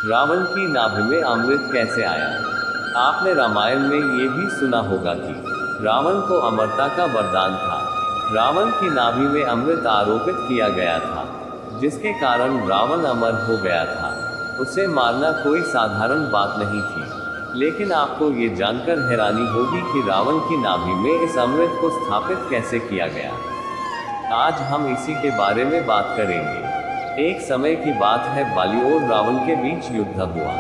रावण की नाभि में अमृत कैसे आया? आपने रामायण में ये भी सुना होगा कि रावण को अमरता का वरदान था। रावण की नाभि में अमृत आरोपित किया गया था, जिसके कारण रावण अमर हो गया था। उसे मारना कोई साधारण बात नहीं थी। लेकिन आपको ये जानकर हैरानी होगी कि रावण की नाभि में इस अमृत को स्थापित कैसे किया गया। आज हम इसी के बारे में बात करेंगे। एक समय की बात है, बाली और रावण के बीच युद्ध हुआ,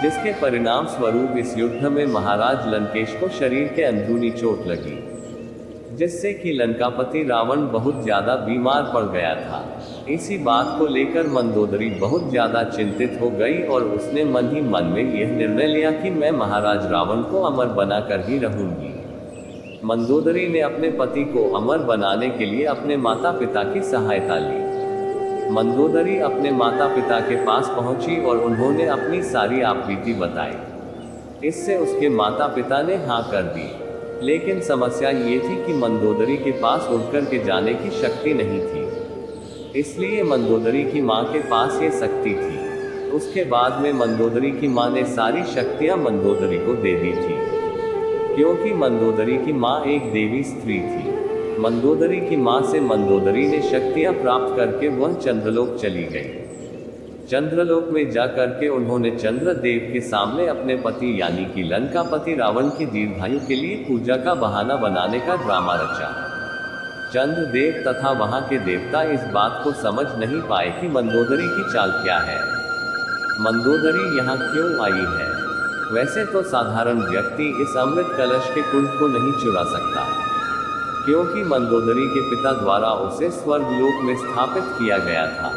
जिसके परिणाम स्वरूप इस युद्ध में महाराज लंकेश को शरीर के अंदरूनी चोट लगी, जिससे कि लंकापति रावण बहुत ज्यादा बीमार पड़ गया था। इसी बात को लेकर मंदोदरी बहुत ज्यादा चिंतित हो गई और उसने मन ही मन में यह निर्णय लिया कि मैं महाराज रावण को अमर बनाकर ही रहूंगी। मंदोदरी ने अपने पति को अमर बनाने के लिए अपने माता पिता की सहायता ली। मंदोदरी अपने माता पिता के पास पहुंची और उन्होंने अपनी सारी आपबीती बताई। इससे उसके माता पिता ने हाँ कर दी। लेकिन समस्या ये थी कि मंदोदरी के पास उड़कर के जाने की शक्ति नहीं थी। इसलिए मंदोदरी की माँ के पास ये शक्ति थी। उसके बाद में मंदोदरी की माँ ने सारी शक्तियाँ मंदोदरी को दे दी थी, क्योंकि मंदोदरी की माँ एक देवी स्त्री थी। मंदोदरी की माँ से मंदोदरी ने शक्तियाँ प्राप्त करके वह चंद्रलोक चली गई। चंद्रलोक में जाकर के उन्होंने चंद्रदेव के सामने अपने पति यानी कि लंकापति रावण की दीर्घायु के लिए पूजा का बहाना बनाने का ड्रामा रचा। चंद्रदेव तथा वहां के देवता इस बात को समझ नहीं पाए कि मंदोदरी की चाल क्या है, मंदोदरी यहाँ क्यों आई है। वैसे तो साधारण व्यक्ति इस अमृत कलश के कुंड को नहीं चुरा सकता, क्योंकि मंदोदरी के पिता द्वारा उसे स्वर्गलोक में स्थापित किया गया था।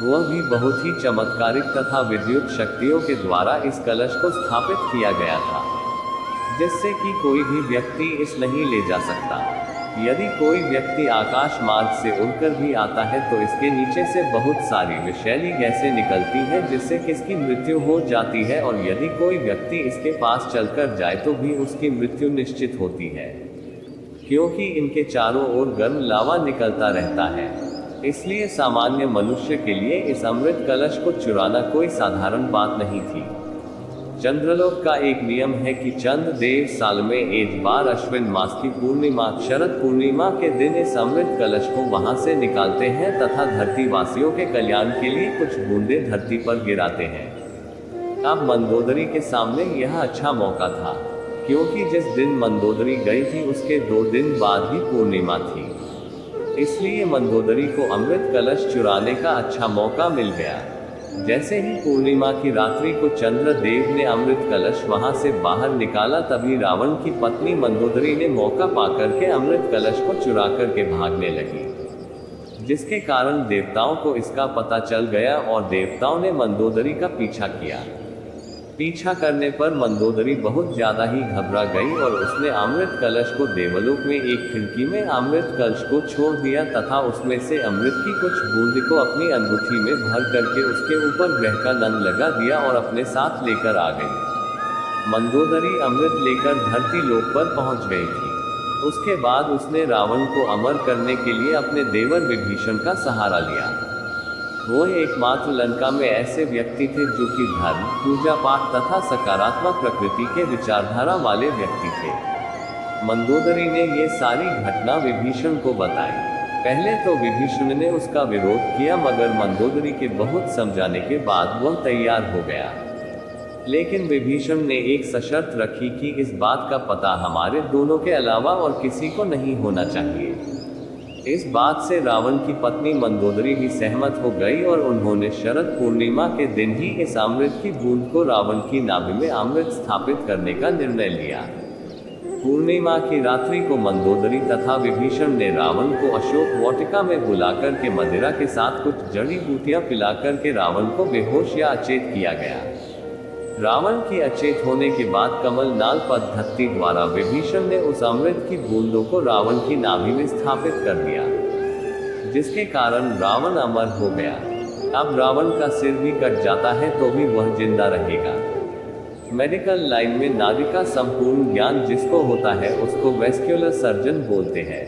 वह भी बहुत ही चमत्कारिक तथा विद्युत शक्तियों के द्वारा इस कलश को स्थापित किया गया था, जिससे कि कोई भी व्यक्ति इस नहीं ले जा सकता। यदि कोई व्यक्ति आकाश मार्ग से उड़कर भी आता है तो इसके नीचे से बहुत सारी विषैली गैसें निकलती हैं, जिससे किसकी मृत्यु हो जाती है, और यदि कोई व्यक्ति इसके पास चलकर जाए तो भी उसकी मृत्यु निश्चित होती है, क्योंकि इनके चारों ओर गर्म लावा निकलता रहता है। इसलिए सामान्य मनुष्य के लिए इस अमृत कलश को चुराना कोई साधारण बात नहीं थी। चंद्रलोक का एक नियम है कि चंद्रदेव साल में एक बार अश्विन मास की पूर्णिमा शरद पूर्णिमा के दिन इस अमृत कलश को वहां से निकालते हैं तथा धरती वासियों के कल्याण के लिए कुछ बूंदे धरती पर गिराते हैं। अब मंदोदरी के सामने यह अच्छा मौका था, क्योंकि जिस दिन मंदोदरी गई थी उसके 2 दिन बाद ही पूर्णिमा थी। इसलिए मंदोदरी को अमृत कलश चुराने का अच्छा मौका मिल गया। जैसे ही पूर्णिमा की रात्रि को चंद्रदेव ने अमृत कलश वहां से बाहर निकाला, तभी रावण की पत्नी मंदोदरी ने मौका पाकर के अमृत कलश को चुरा करके भागने लगी, जिसके कारण देवताओं को इसका पता चल गया और देवताओं ने मंदोदरी का पीछा किया। पीछा करने पर मंदोदरी बहुत ज्यादा ही घबरा गई और उसने अमृत कलश को देवलोक में एक खिड़की में अमृत कलश को छोड़ दिया तथा उसमें से अमृत की कुछ बूंद को अपनी अंगूठी में भर करके उसके ऊपर ग्रह का नंद लगा दिया और अपने साथ लेकर आ गई। मंदोदरी अमृत लेकर धरती लोक पर पहुंच गई थी। उसके बाद उसने रावण को अमर करने के लिए अपने देवर विभीषण का सहारा लिया। वो एकमात्र लंका में ऐसे व्यक्ति थे जो कि धर्म, पूजा पाठ तथा सकारात्मक प्रकृति के विचारधारा वाले व्यक्ति थे। मंदोदरी ने ये सारी घटना विभीषण को बताई। पहले तो विभीषण ने उसका विरोध किया, मगर मंदोदरी के बहुत समझाने के बाद वह तैयार हो गया। लेकिन विभीषण ने एक सशर्त रखी कि इस बात का पता हमारे दोनों के अलावा और किसी को नहीं होना चाहिए। इस बात से रावण की पत्नी मंदोदरी भी सहमत हो गई और उन्होंने शरद पूर्णिमा के दिन ही इस अमृत की बूंद को रावण की नाभि में अमृत स्थापित करने का निर्णय लिया। पूर्णिमा की रात्रि को मंदोदरी तथा विभीषण ने रावण को अशोक वाटिका में बुलाकर के मदिरा के साथ कुछ जड़ी बूटियां पिलाकर के रावण को बेहोश या अचेत किया गया। रावण की अचेत होने के बाद कमल नाल पद्धति द्वारा विभीषण ने उस अमृत की बूंदों को रावण की नाभि में स्थापित कर दिया, जिसके कारण रावण अमर हो गया। अब रावण का सिर भी कट जाता है तो भी वह जिंदा रहेगा। मेडिकल लाइन में नाभि का संपूर्ण ज्ञान जिसको होता है उसको वेस्क्युलर सर्जन बोलते हैं।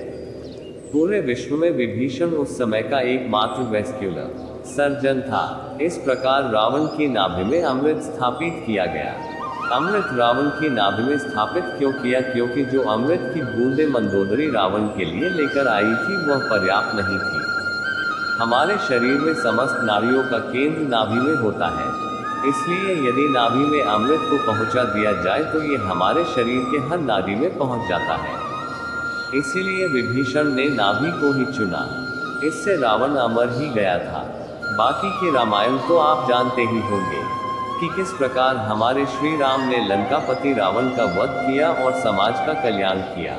पूरे विश्व में विभीषण उस समय का एकमात्र वेस्क्युलर सर्जन था। इस प्रकार रावण की नाभि में अमृत स्थापित किया गया। अमृत रावण की नाभि में स्थापित क्यों किया? क्योंकि जो अमृत की बूंदें मंदोदरी रावण के लिए लेकर आई थी वह पर्याप्त नहीं थी। हमारे शरीर में समस्त नाड़ियों का केंद्र नाभि में होता है, इसलिए यदि नाभि में अमृत को पहुंचा दिया जाए तो ये हमारे शरीर के हर नाड़ी में पहुंच जाता है। इसीलिए विभीषण ने नाभि को ही चुना। इससे रावण अमर ही गया था। बाकी के रामायण तो आप जानते ही होंगे कि किस प्रकार हमारे श्री राम ने लंकापति रावण का वध किया और समाज का कल्याण किया।